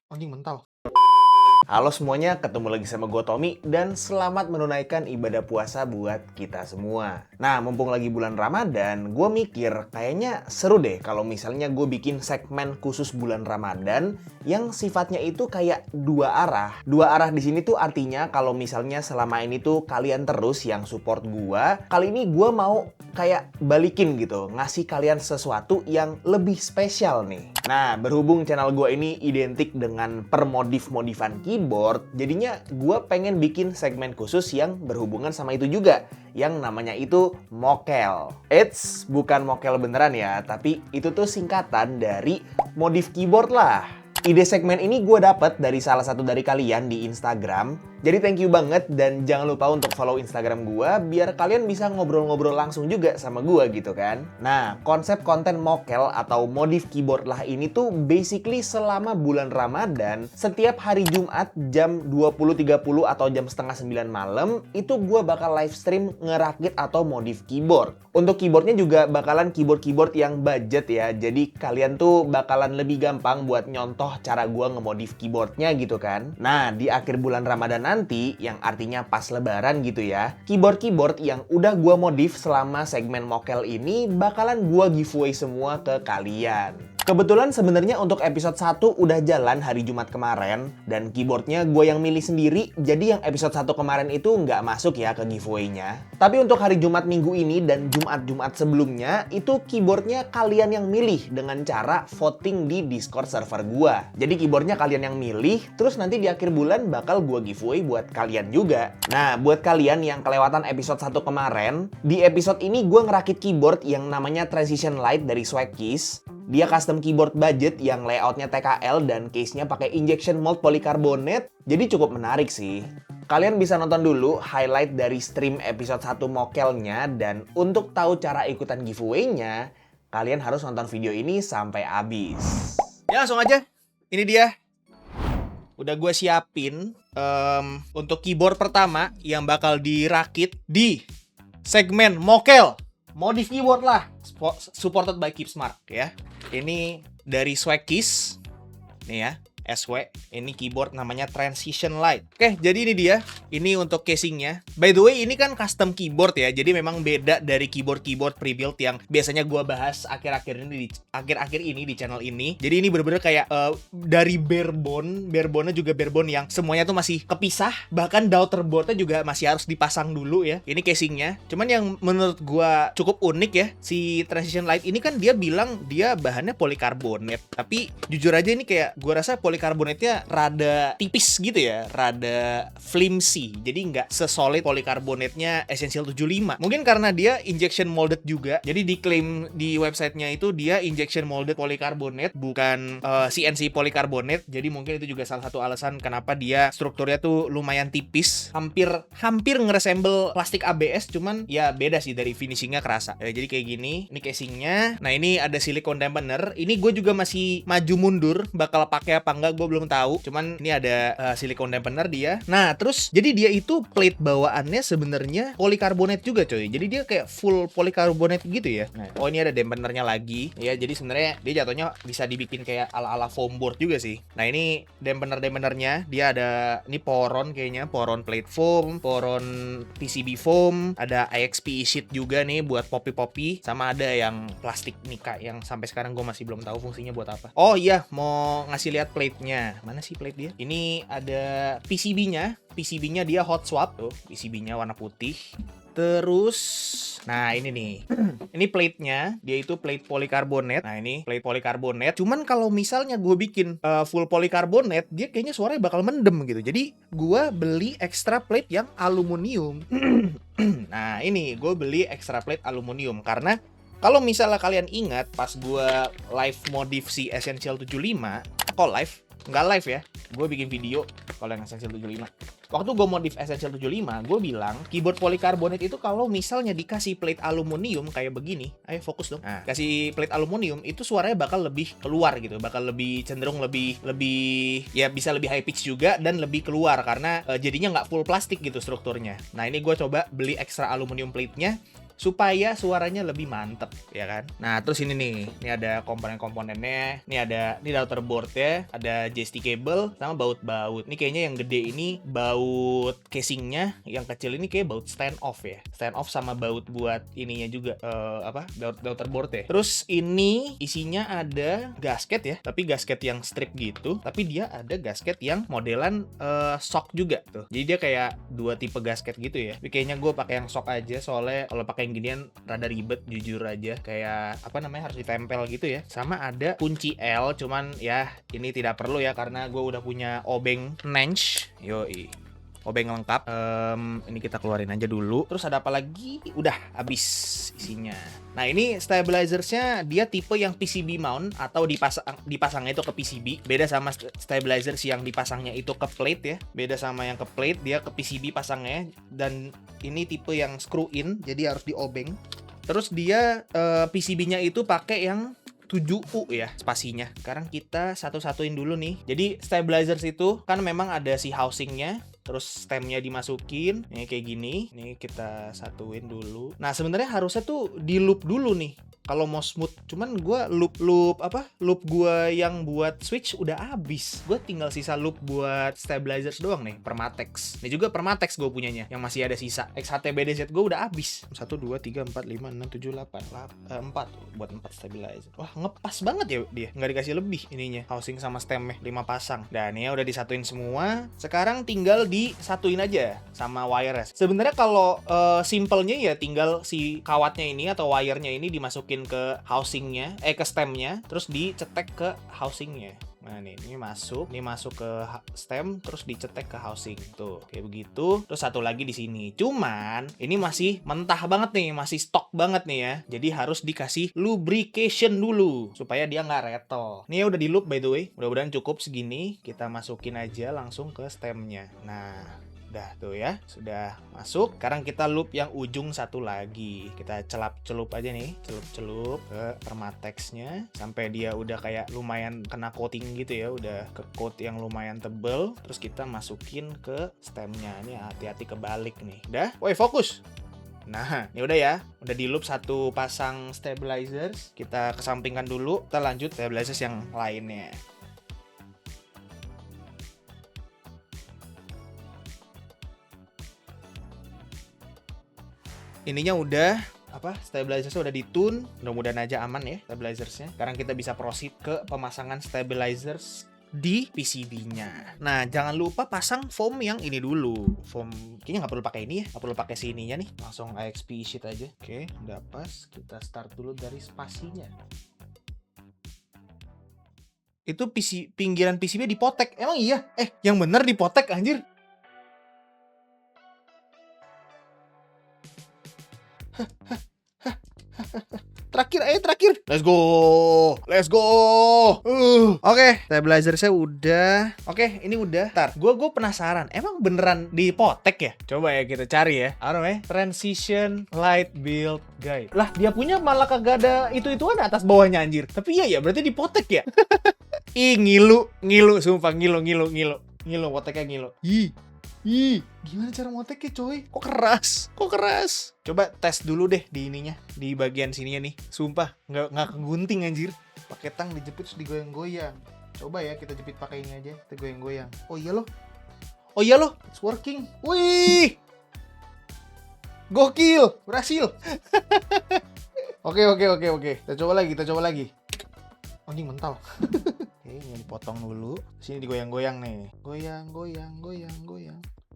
Anjing mental. Halo semuanya, ketemu lagi sama gue Tommy dan selamat menunaikan ibadah puasa buat kita semua. Nah, mumpung lagi bulan Ramadan, gue mikir kayaknya seru deh kalau misalnya gue bikin segmen khusus bulan Ramadan yang sifatnya itu kayak dua arah. Dua arah di sini tuh artinya kalau misalnya selama ini tuh kalian terus yang support gue, kali ini gue mau kayak balikin gitu, ngasih kalian sesuatu yang lebih spesial nih. Nah, berhubung channel gue ini identik dengan permodif-modifan keyboard, jadinya gue pengen bikin segmen khusus yang berhubungan sama itu juga, yang namanya itu mokel. Eits, bukan mokel beneran ya, tapi itu tuh singkatan dari modif keyboard lah. Ide segmen ini gue dapet dari salah satu dari kalian di Instagram. Jadi thank you banget dan jangan lupa untuk follow Instagram gue biar kalian bisa ngobrol-ngobrol langsung juga sama gue gitu kan. Nah, konsep konten mokel atau modif keyboard lah ini tuh basically selama bulan Ramadan, setiap hari Jumat jam 20.30 atau jam setengah 9 malam, itu gue bakal live stream ngerakit atau modif keyboard. Untuk keyboardnya juga bakalan keyboard-keyboard yang budget ya, jadi kalian tuh bakalan lebih gampang buat nyontoh cara gue ngemodif keyboardnya gitu kan. Nah, di akhir bulan Ramadan nanti, yang artinya pas lebaran gitu ya, keyboard-keyboard yang udah gue modif selama segmen mokel ini bakalan gue giveaway semua ke kalian. Kebetulan sebenarnya untuk episode 1 udah jalan hari Jumat kemarin dan keyboardnya gue yang milih sendiri, jadi yang episode 1 kemarin itu nggak masuk ya ke giveaway-nya. Tapi untuk hari Jumat minggu ini dan Jumat-Jumat sebelumnya, itu keyboardnya kalian yang milih dengan cara voting di Discord server gue. Jadi keyboardnya kalian yang milih, terus nanti di akhir bulan bakal gue giveaway buat kalian juga. Nah, buat kalian yang kelewatan episode 1 kemarin, di episode ini gue ngerakit keyboard yang namanya Transition Lite dari Swagkeys. Dia custom keyboard budget yang layoutnya TKL dan case-nya pakai injection mold polikarbonat, jadi cukup menarik sih. Kalian bisa nonton dulu highlight dari stream episode 1 mokelnya, dan untuk tahu cara ikutan giveaway-nya, kalian harus nonton video ini sampai habis. Ya langsung aja. Ini dia. Udah gue siapin untuk keyboard pertama yang bakal dirakit di segmen mokel. Modif keyboard lah. Supported by Keepsmart ya. Ini dari Swagkeys. Nih ya. SW, ini keyboard namanya Transition Lite. Oke, jadi ini dia. Ini untuk casingnya. By the way, ini kan custom keyboard ya. Jadi memang beda dari keyboard-keyboard pre-built yang biasanya gua bahas akhir-akhir ini di channel ini. Jadi ini bener-bener kayak dari barebone-nya juga barebone yang semuanya tuh masih kepisah. Bahkan daughterboardnya juga masih harus dipasang dulu ya. Ini casingnya. Cuman yang menurut gua cukup unik ya, si Transition Lite ini kan dia bilang dia bahannya polikarbonat. Tapi jujur aja ini kayak gua rasa polikarbonatnya rada tipis gitu ya, rada flimsy. Jadi nggak sesolid polikarbonatnya Essential 75. Mungkin karena dia injection molded juga. Jadi diklaim di websitenya itu dia injection molded polikarbonat, bukan CNC polikarbonat. Jadi mungkin itu juga salah satu alasan kenapa dia strukturnya tuh lumayan tipis, hampir ngeresemble plastik ABS, cuman ya beda sih dari finishingnya kerasa. Jadi kayak gini, ini casingnya. Nah ini ada silicone dampener. Ini gue juga masih maju mundur, bakal pakai apa enggak gue belum tahu. Cuman ini ada silicone dampener dia. Nah terus jadi dia itu plate bawaannya sebenarnya polikarbonat juga coy. Jadi dia kayak full polikarbonat gitu ya. Nah, oh ini ada dampenernya lagi. Ya jadi sebenarnya dia jatuhnya bisa dibikin kayak ala-ala foam board juga sih. Nah ini dampenernya dia ada ini poron kayaknya, poron plate foam, poron PCB foam, ada IXP sheet juga nih buat popi-popi, sama ada yang plastik nika yang sampai sekarang gue masih belum tahu fungsinya buat apa. Oh iya, mau ngasih lihat plate-nya. Mana sih plate dia? Ini ada PCB-nya. PCB-nya dia hot swap tuh. PCB-nya warna putih. Terus, nah ini nih. Ini plate-nya, dia itu plate polikarbonat. Nah ini plate polikarbonat. Cuman kalau misalnya gue bikin full polikarbonat, dia kayaknya suaranya bakal mendem gitu. Jadi gue beli extra plate yang aluminium. Nah ini gue beli extra plate aluminium karena kalau misalnya kalian ingat pas gue live modif si Essential 75, kok live? Nggak live ya, gue bikin video kalau yang Essential 75. Waktu gue modif Essential 75, gue bilang keyboard polikarbonat itu kalau misalnya dikasih plate aluminium kayak begini, ayo fokus dong. Nah, kasih plate aluminium itu suaranya bakal lebih keluar gitu, bakal lebih cenderung lebih ya bisa lebih high pitch juga dan lebih keluar karena jadinya nggak full plastik gitu strukturnya. Nah ini gue coba beli extra aluminium plate-nya. supaya suaranya lebih mantep, ya kan? Nah, terus ini nih, ini ada komponen-komponennya, ini router board ya, ada JST cable sama baut-baut. Ini kayaknya yang gede ini baut casingnya, yang kecil ini kayak baut stand off ya. Stand off sama baut buat ininya juga, router board ya. Terus ini isinya ada gasket ya, tapi gasket yang strip gitu, tapi dia ada gasket yang modelan shock juga tuh. Jadi dia kayak dua tipe gasket gitu ya. Tapi kayaknya gue pakai yang shock aja, soalnya kalau pakai yang ginian rada ribet jujur aja. Kayak apa namanya, harus ditempel gitu ya. Sama ada kunci L, cuman ya ini tidak perlu ya karena gue udah punya obeng Nench. Yoi, obeng lengkap. Ini kita keluarin aja dulu. Terus ada apa lagi? Udah habis isinya. Nah, ini stabilizersnya dia tipe yang PCB mount atau dipasangnya itu ke PCB. Beda sama stabilizers yang dipasangnya itu ke plate ya. Beda sama yang ke plate, dia ke PCB pasangnya. Dan ini tipe yang screw in, jadi harus diobeng. Terus dia PCB-nya itu pakai yang 7U ya spasinya. Sekarang kita satu-satuin dulu nih. Jadi stabilizers itu kan memang ada si housingnya, terus stemnya dimasukin, ini kayak gini. Ini kita satuin dulu. Nah, sebenarnya harusnya tuh di loop dulu nih kalau mau smooth. Cuman gue loop gue yang buat switch udah habis. Gue tinggal sisa loop buat stabilizers doang nih, Permatex. Ini juga Permatex gue punyanya, yang masih ada sisa. XHT-BDZ gue udah habis. 1, 2, 3, 4, 5, 6, 7, 8, 4 buat 4 stabilizer. Wah, ngepas banget ya dia. Nggak dikasih lebih ininya. Housing sama stemnya 5 pasang. Dan ya udah disatuin semua. Sekarang tinggal disatuin aja sama wireless. Sebenarnya kalau simpelnya ya tinggal si kawatnya ini atau wirenya ini dimasukin ke housingnya, ke stemnya, terus dicetek ke housingnya. Nah, ini masuk ke stem, terus dicetek ke housing. Tuh, kayak begitu. Terus satu lagi di sini. Cuman ini masih mentah banget nih, masih stok banget nih ya. Jadi harus dikasih lubrication dulu supaya dia nggak retol. Ini udah di loop by the way. Mudah-mudahan cukup segini. Kita masukin aja langsung ke stemnya. Nah, udah tuh ya, sudah masuk. Sekarang kita loop yang ujung satu lagi. Kita celup aja nih, celup ke Permatexnya sampai dia udah kayak lumayan kena coating gitu ya, udah ke coat yang lumayan tebel. Terus kita masukin ke stemnya. Ini hati-hati kebalik nih. Udah, woi fokus. Nah, ini udah ya, udah di loop satu pasang stabilizers. Kita kesampingkan dulu, kita lanjut stabilizers yang lainnya. Ininya udah stabilizersnya udah ditune, mudah-mudahan aja aman ya stabilizersnya. Sekarang kita bisa proceed ke pemasangan stabilizers di PCB-nya. Nah, jangan lupa pasang foam yang ini dulu. Foam kayaknya nggak perlu pakai ini ya, nggak perlu pakai sininya nih, langsung IXP sheet aja. Oke, udah pas. Kita start dulu dari spasinya. Itu pinggiran PCB dipotek. Emang iya? Yang bener dipotek anjir. Terakhir. Let's go. Oke, stabilizer saya udah. Oke, ini udah. Ntar, gue penasaran. Emang beneran dipotek ya? Coba ya kita cari ya. Apa namanya? Transition Light Build Guide. Lah, dia punya malah kagak ada itu-ituan atas bawahnya anjir. Tapi iya ya, berarti dipotek ya. Ih, ngilu, sumpah ngilu. Ngilu, poteknya ngilu. Ih, gimana cara moteknya coy? Kok keras? Coba tes dulu deh di ininya, di bagian sininya nih. Sumpah, nggak kegunting anjir. Pakai tang dijepit terus digoyang-goyang. Coba ya kita jepit pakai ini aja, kita goyang-goyang. Oh iya loh, it's working. Wih, gokil, berhasil. Oke. Kita coba lagi. Oh, ini mental. Oke, ini dipotong dulu. Sini digoyang-goyang nih. Goyang.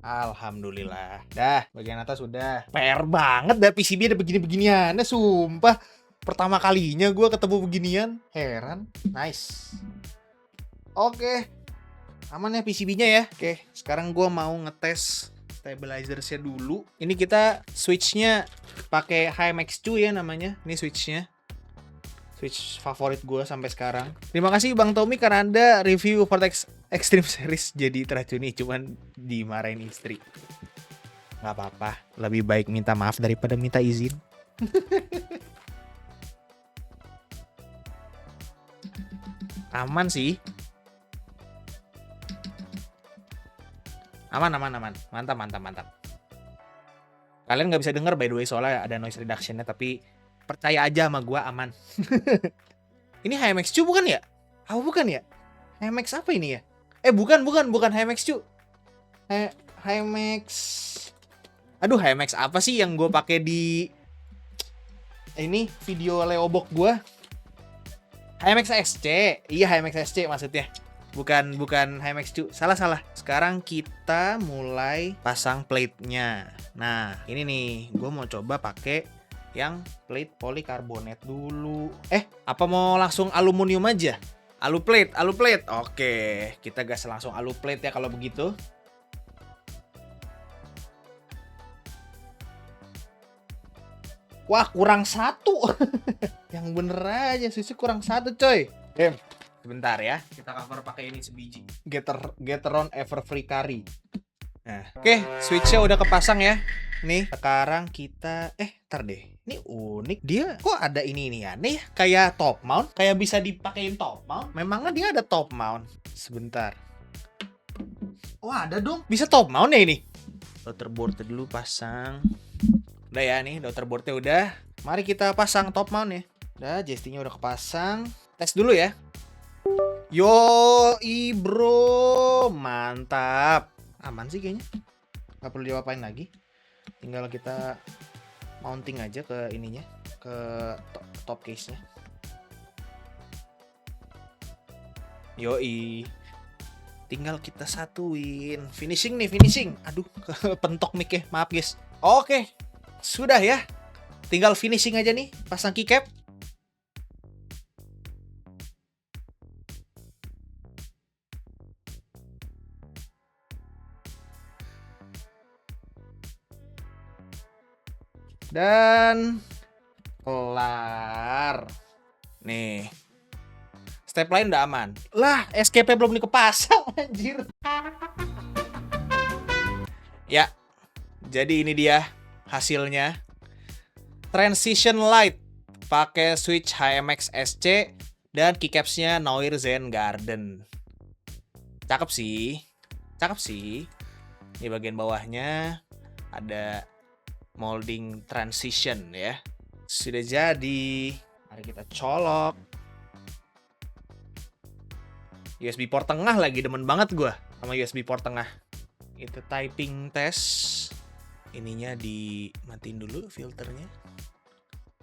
Alhamdulillah. Dah, bagian atas sudah. PR banget dah PCB ada begini-beginiannya, sumpah. Pertama kalinya gue ketemu beginian. Heran. Nice. Oke. Aman ya PCB-nya ya. Oke, sekarang gue mau ngetes stabilizersnya dulu. Ini kita switch-nya pakai HMX2 ya namanya. Ini switch-nya. Switch favorit gue sampai sekarang. Terima kasih Bang Tommy karena Anda review Vortex Extreme Series jadi teracuni, cuman dimarahin istri. Gak apa-apa, lebih baik minta maaf daripada minta izin. Aman sih. Aman. Mantap. Kalian nggak bisa denger by the way soalnya ada noise reductionnya, tapi percaya aja sama gua aman. Ini HMX2 bukan ya? Apa bukan ya? HMX apa ini ya? Bukan HMX cu. HMX. Aduh, HMX apa sih yang gue pakai di ini video Leobok gue? HMX SC. Iya, HMX SC maksudnya. Bukan HMX cu. Salah. Sekarang kita mulai pasang plate-nya. Nah, ini nih, gue mau coba pakai yang plate polikarbonat dulu. Apa mau langsung aluminium aja? Alu plate. Oke, kita gas langsung alu plate ya kalau begitu. Wah, kurang satu. Yang bener aja, switch kurang satu coy. Sebentar ya, kita cover pakai ini sebiji. Gateron Everfree Carry. Nah, oke, switch-nya udah kepasang ya. Nih, sekarang kita ntar deh. Ini unik, dia kok ada ini aneh ya? Kayak top mount, kayak bisa dipakein top mount. Memangnya dia ada top mount? Sebentar. Oh, ada dong. Bisa top mount ya ini? Daughterboard dulu pasang. Udah ya nih, daughterboard-nya udah. Mari kita pasang top mount ya. Udah, joystick-nya udah kepasang. Tes dulu ya. Yo, bro, mantap. Aman sih kayaknya. Gak perlu diapain lagi. Tinggal kita mounting aja ke ininya, ke top case-nya. Yoi. Tinggal kita satuin. Finishing. Aduh, pentok mic-nya. Maaf guys. Oke. Sudah ya. Tinggal finishing aja nih, pasang keycap. Dan kelar. Nih. Step lain udah aman. Lah, escape belum dikepasang anjir. Ya. Jadi ini dia hasilnya. Transition light pakai switch HMX SC dan keycaps-nya Noir Zen Garden. Cakep sih. Di bagian bawahnya ada molding transition ya. Sudah jadi. Mari kita colok. USB port tengah lagi, demen banget gua sama USB port tengah. Itu typing test. Ininya dimatiin dulu filternya.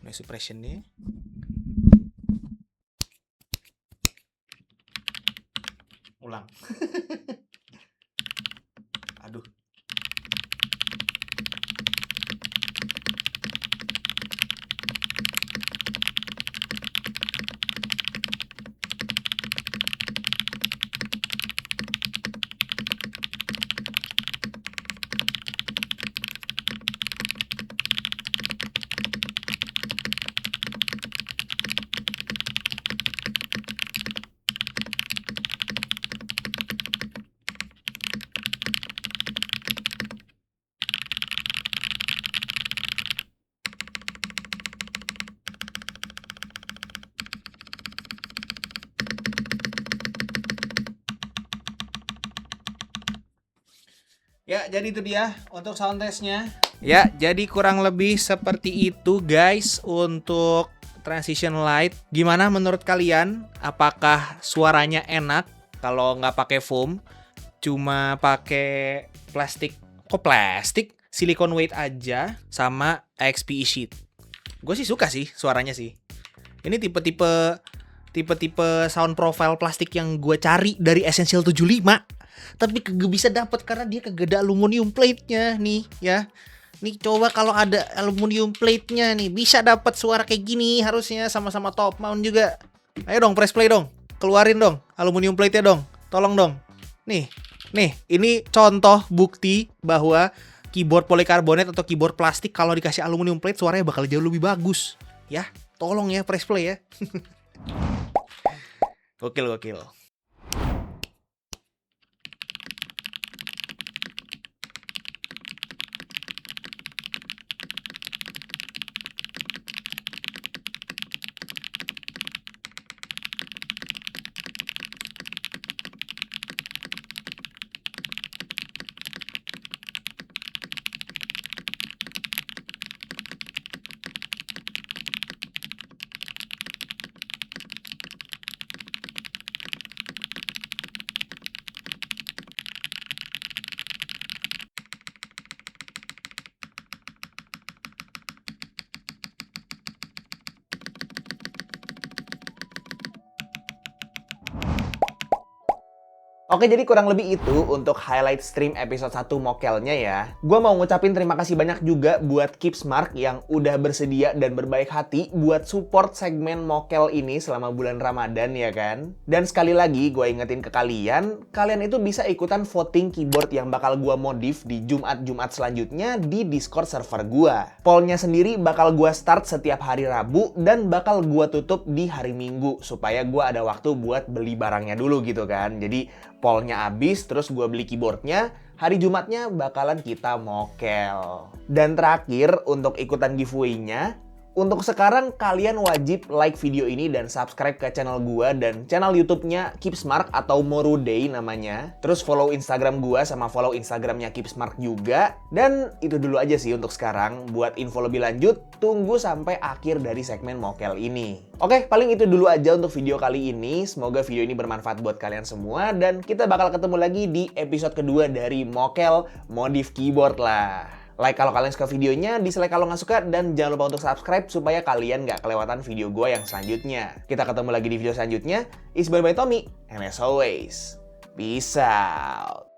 Noise suppression-nya. Ulang. Aduh. Ya, jadi itu dia untuk sound testnya. Ya, jadi kurang lebih seperti itu guys untuk transition light. Gimana menurut kalian? Apakah suaranya enak kalau nggak pakai foam? Cuma pakai plastik. Kok plastik? Silicone weight aja sama XPE sheet. Gue sih suka sih suaranya sih. Ini tipe-tipe sound profile plastik yang gue cari dari Essential 75. Tapi kagak bisa dapat karena dia kagak ada aluminium plate-nya nih ya. Nih coba kalau ada aluminium plate-nya nih bisa dapat suara kayak gini harusnya sama-sama top mount juga. Ayo dong press play dong. Keluarin dong aluminium plate-nya dong. Tolong dong. Nih, ini contoh bukti bahwa keyboard polikarbonat atau keyboard plastik kalau dikasih aluminium plate suaranya bakal jauh lebih bagus. Ya, tolong ya press play ya. Gokil. Oke, jadi kurang lebih itu untuk highlight stream episode 1 mokelnya ya. Gua mau ngucapin terima kasih banyak juga buat Keepsmark yang udah bersedia dan berbaik hati buat support segmen mokel ini selama bulan Ramadan ya kan. Dan sekali lagi gue ingetin ke kalian, kalian itu bisa ikutan voting keyboard yang bakal gua modif di Jumat-Jumat selanjutnya di Discord server gua. Pollnya sendiri bakal gua start setiap hari Rabu dan bakal gua tutup di hari Minggu supaya gua ada waktu buat beli barangnya dulu gitu kan. Jadi pollnya habis, terus gue beli keyboardnya, hari Jumatnya bakalan kita mokel. Dan terakhir, untuk ikutan giveaway-nya, untuk sekarang kalian wajib like video ini dan subscribe ke channel gua dan channel YouTube-nya Keepsmark atau Moruday namanya. Terus follow Instagram gua sama follow Instagram-nya Keepsmark juga. Dan itu dulu aja sih untuk sekarang. Buat info lebih lanjut, tunggu sampai akhir dari segmen mokel ini. Oke, paling itu dulu aja untuk video kali ini. Semoga video ini bermanfaat buat kalian semua dan kita bakal ketemu lagi di episode kedua dari mokel modif keyboard lah. Like kalau kalian suka videonya, dislike kalau nggak suka, dan jangan lupa untuk subscribe supaya kalian nggak kelewatan video gue yang selanjutnya. Kita ketemu lagi di video selanjutnya. It's bye-bye Tommy, and as always, peace out.